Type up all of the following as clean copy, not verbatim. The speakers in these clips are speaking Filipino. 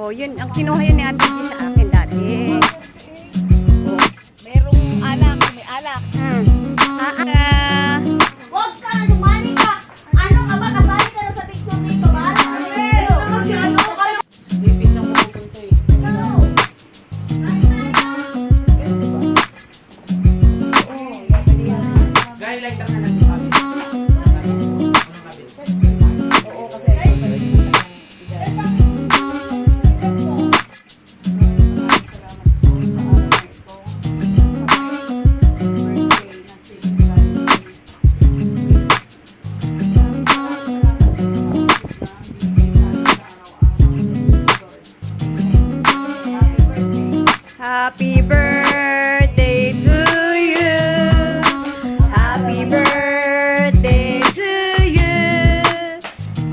Oh, yun. Ang kinuha yun ni Ate G sa akin dati. Oh. Merong alak. May alak. Huwag ka na, lumani ka. Ano ka ba? Kasali ka na sa picture dito ba? Kasi ano ka? Pipinsan mo ng punto eh. Gaya like lang na natin kami. Oo, kasi Happy birthday to you. Happy birthday to you.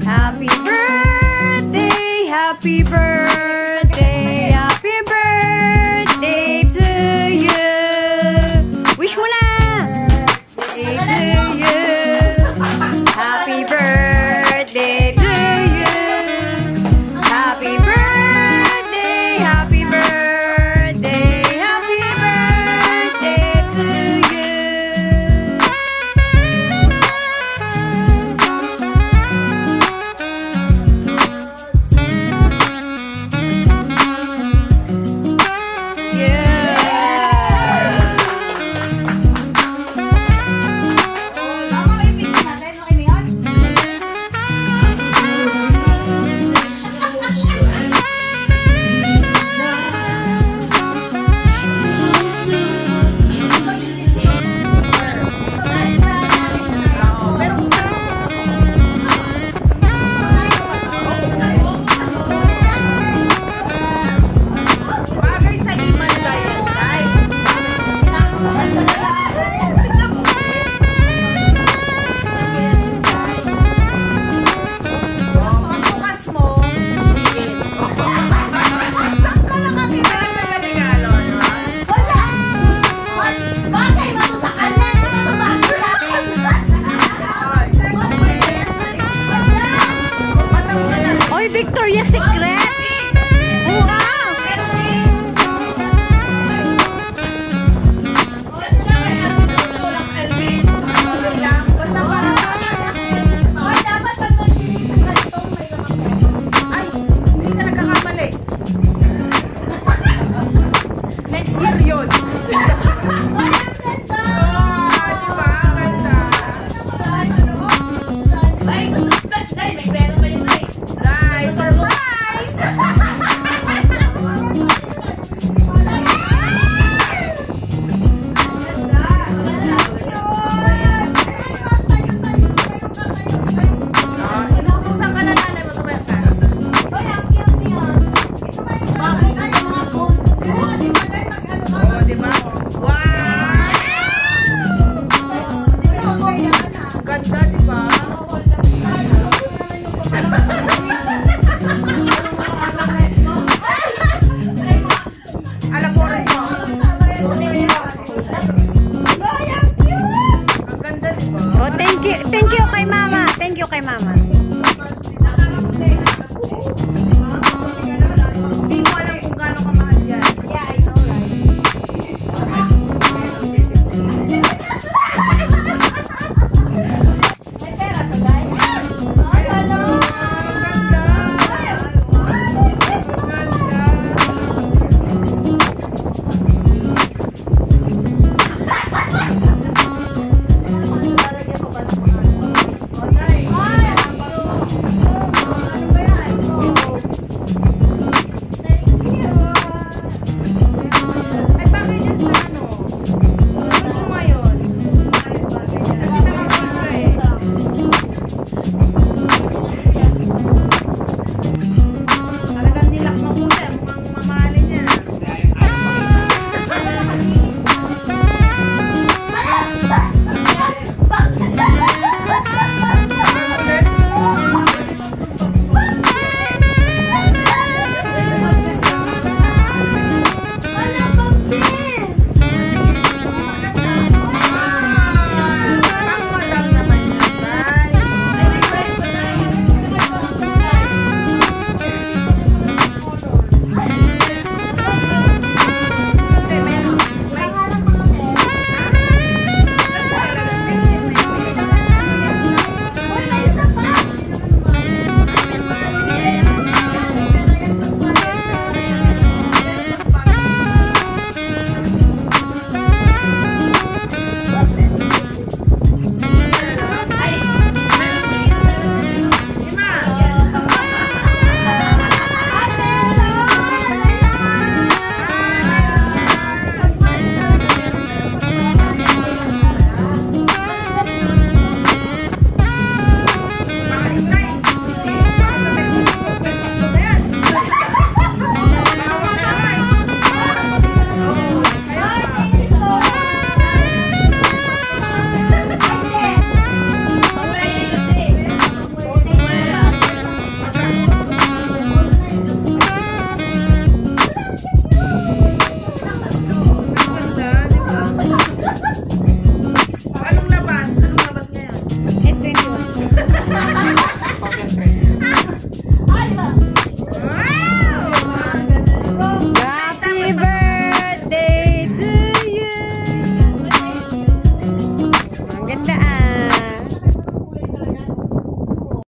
Happy birthday, happy birthday, happy birthday to you. Wish mo na. Birthday to you. Happy birthday to you. Happy birthday, happy birthday. Victoria's Secret!